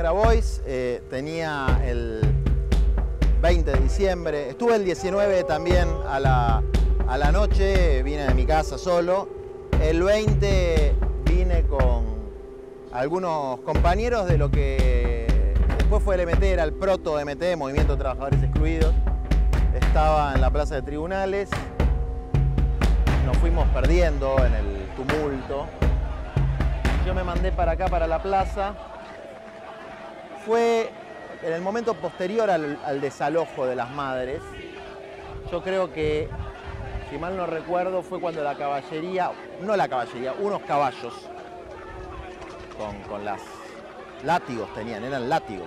Grabois, tenía el 20 de diciembre, estuve el 19 también a la noche, vine de mi casa solo. El 20 vine con algunos compañeros de lo que después fue el MT, era el proto MT, Movimiento de Trabajadores Excluidos. Estaba en la Plaza de Tribunales, nos fuimos perdiendo en el tumulto. Yo me mandé para acá, para la plaza. Fue en el momento posterior al desalojo de las madres. Yo creo que, si mal no recuerdo, fue cuando la caballería, no la caballería, unos caballos con las látigos tenían, eran látigos.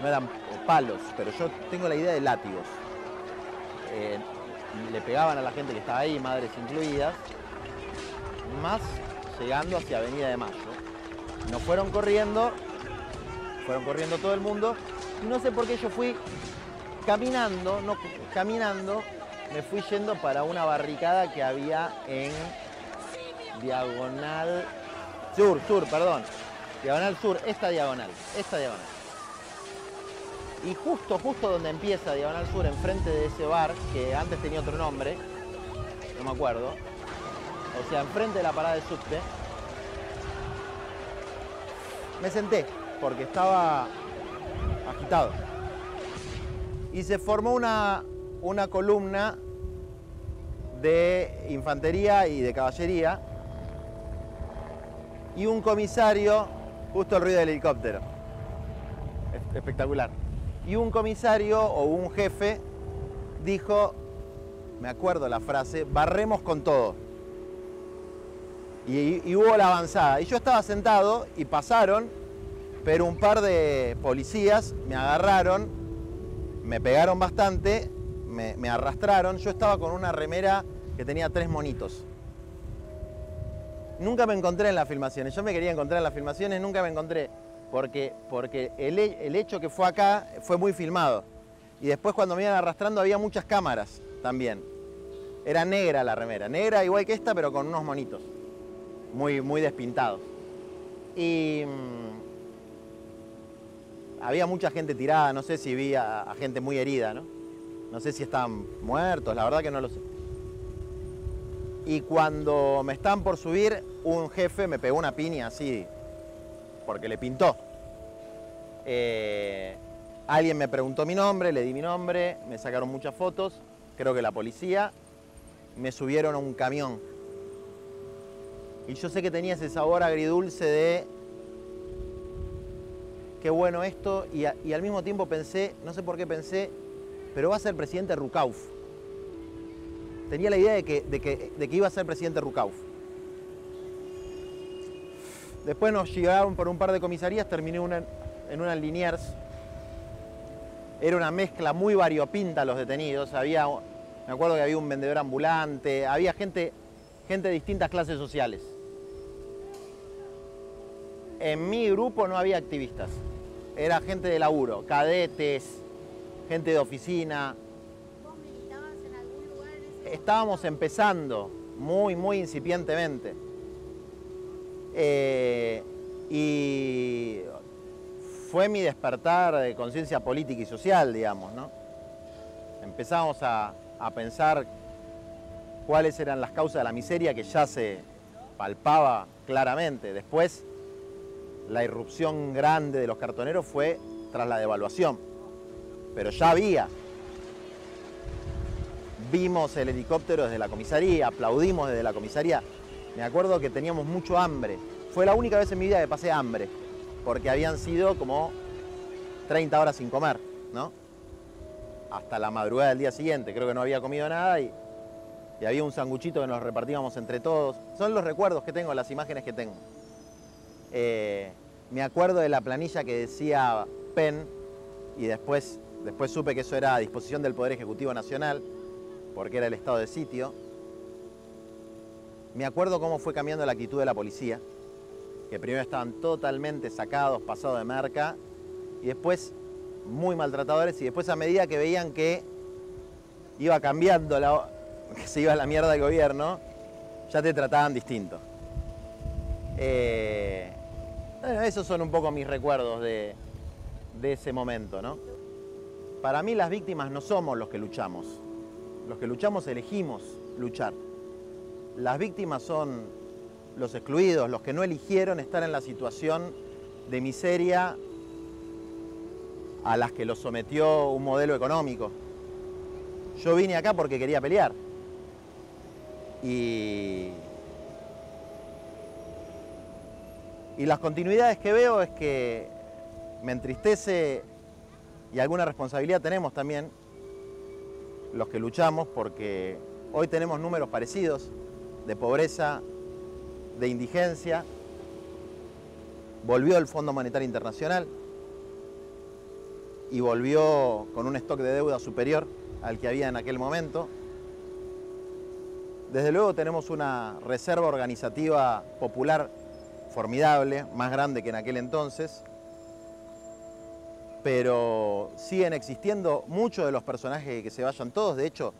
No eran palos, pero yo tengo la idea de látigos. Le pegaban a la gente que estaba ahí, madres incluidas, más llegando hacia Avenida de Mayo. Nos fueron corriendo todo el mundo. Y no sé por qué yo fui caminando, me fui yendo para una barricada que había en Diagonal Sur, Diagonal Sur, esta diagonal. Y justo donde empieza Diagonal Sur, enfrente de ese bar, que antes tenía otro nombre, no me acuerdo, o sea, enfrente de la parada de subte, me senté, porque estaba agitado. Y se formó una columna de infantería y de caballería, y un comisario, justo el ruido del helicóptero, espectacular. Y un comisario o un jefe dijo, me acuerdo la frase, barremos con todo. Y hubo la avanzada. Y yo estaba sentado y pasaron, pero un par de policías me agarraron, me pegaron bastante, me arrastraron. Yo estaba con una remera que tenía 3 monitos. Nunca me encontré en las filmaciones. Yo me quería encontrar en las filmaciones, nunca me encontré. Porque el hecho que fue acá fue muy filmado. Y después cuando me iban arrastrando había muchas cámaras también. Era negra la remera, negra igual que esta, pero con unos monitos. Muy despintados. Y había mucha gente tirada, no sé si vi a gente muy herida, ¿no? No sé si estaban muertos, la verdad que no lo sé. Y cuando me estaban por subir, un jefe me pegó una piña así, porque le pintó. Alguien me preguntó mi nombre, le di mi nombre, me sacaron muchas fotos, creo que la policía, me subieron a un camión. Y yo sé que tenía ese sabor agridulce de qué bueno esto, y al mismo tiempo pensé, no sé por qué pensé, pero va a ser presidente Rukauf. Tenía la idea de que iba a ser presidente Rukauf. Después nos llegaron por un par de comisarías, terminé en una Liniers. Era una mezcla muy variopinta los detenidos. Me acuerdo que había un vendedor ambulante, había gente de distintas clases sociales. En mi grupo no había activistas, era gente de laburo, cadetes, gente de oficina. ¿Vos militabas en algún lugar en ese momento? Estábamos empezando, muy incipientemente. Y fue mi despertar de conciencia política y social, digamos, ¿no? Empezamos a pensar cuáles eran las causas de la miseria que ya se palpaba claramente. Después, la irrupción grande de los cartoneros fue tras la devaluación, pero ya había. Vimos el helicóptero desde la comisaría, aplaudimos desde la comisaría. Me acuerdo que teníamos mucho hambre. Fue la única vez en mi vida que pasé hambre, porque habían sido como 30 horas sin comer, ¿no? Hasta la madrugada del día siguiente, creo que no había comido nada y había un sanguchito que nos repartíamos entre todos. Son los recuerdos que tengo, las imágenes que tengo. Me acuerdo de la planilla que decía PEN y después supe que eso era a disposición del Poder Ejecutivo Nacional, porque era el estado de sitio. Me acuerdo cómo fue cambiando la actitud de la policía, que primero estaban totalmente sacados, pasados de merca, y después muy maltratadores, y después a medida que veían que iba cambiando, que se iba a la mierda el gobierno, ya te trataban distinto. Bueno, esos son un poco mis recuerdos de ese momento, ¿no? Para mí las víctimas no somos los que luchamos. Los que luchamos elegimos luchar. Las víctimas son los excluidos, los que no eligieron estar en la situación de miseria a las que los sometió un modelo económico. Yo vine acá porque quería pelear. Y las continuidades que veo es que me entristece y alguna responsabilidad tenemos también los que luchamos, porque hoy tenemos números parecidos de pobreza, de indigencia. Volvió el Fondo Monetario Internacional y volvió con un stock de deuda superior al que había en aquel momento. Desde luego tenemos una reserva organizativa popular formidable, más grande que en aquel entonces, pero siguen existiendo muchos de los personajes que se vayan todos. De hecho,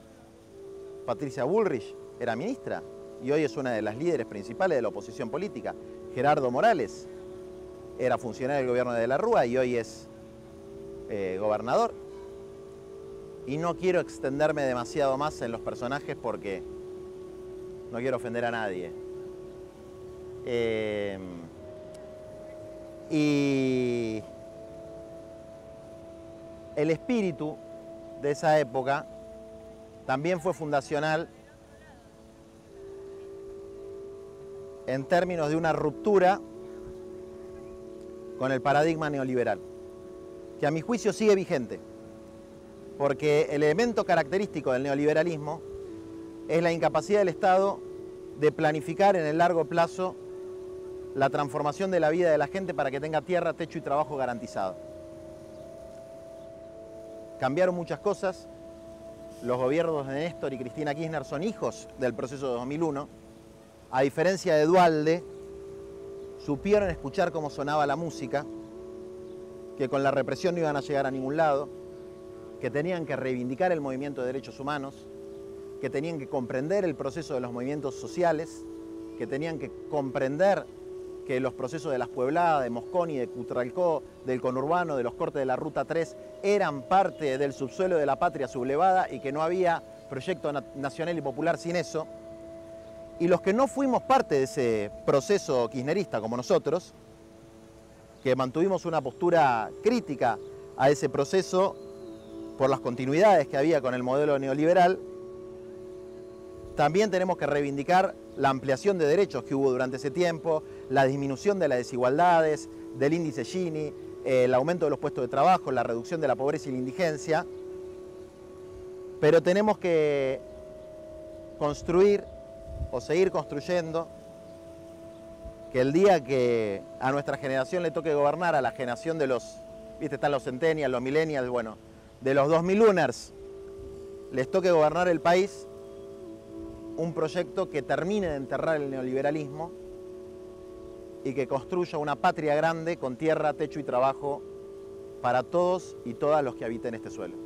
Patricia Bullrich era ministra y hoy es una de las líderes principales de la oposición política. Gerardo Morales era funcionario del gobierno de De la Rúa y hoy es gobernador. Y no quiero extenderme demasiado más en los personajes porque no quiero ofender a nadie. Y el espíritu de esa época también fue fundacional en términos de una ruptura con el paradigma neoliberal, que a mi juicio sigue vigente, porque el elemento característico del neoliberalismo es la incapacidad del Estado de planificar en el largo plazo la transformación de la vida de la gente para que tenga tierra, techo y trabajo garantizado. Cambiaron muchas cosas. Los gobiernos de Néstor y Cristina Kirchner son hijos del proceso de 2001. A diferencia de Duhalde, supieron escuchar cómo sonaba la música, que con la represión no iban a llegar a ningún lado, que tenían que reivindicar el movimiento de derechos humanos, que tenían que comprender el proceso de los movimientos sociales, que tenían que comprender que los procesos de las Puebladas, de Mosconi, de Cutralcó, del conurbano, de los cortes de la Ruta 3, eran parte del subsuelo de la patria sublevada y que no había proyecto nacional y popular sin eso. Y los que no fuimos parte de ese proceso kirchnerista como nosotros, que mantuvimos una postura crítica a ese proceso por las continuidades que había con el modelo neoliberal, también tenemos que reivindicar la ampliación de derechos que hubo durante ese tiempo, la disminución de las desigualdades, del índice Gini, el aumento de los puestos de trabajo, la reducción de la pobreza y la indigencia. Pero tenemos que construir o seguir construyendo que el día que a nuestra generación le toque gobernar, a la generación de los, viste, están los centennials, los millennials, bueno, de los 2001ers, les toque gobernar el país, un proyecto que termine de enterrar el neoliberalismo y que construya una patria grande con tierra, techo y trabajo para todos y todas los que habiten este suelo.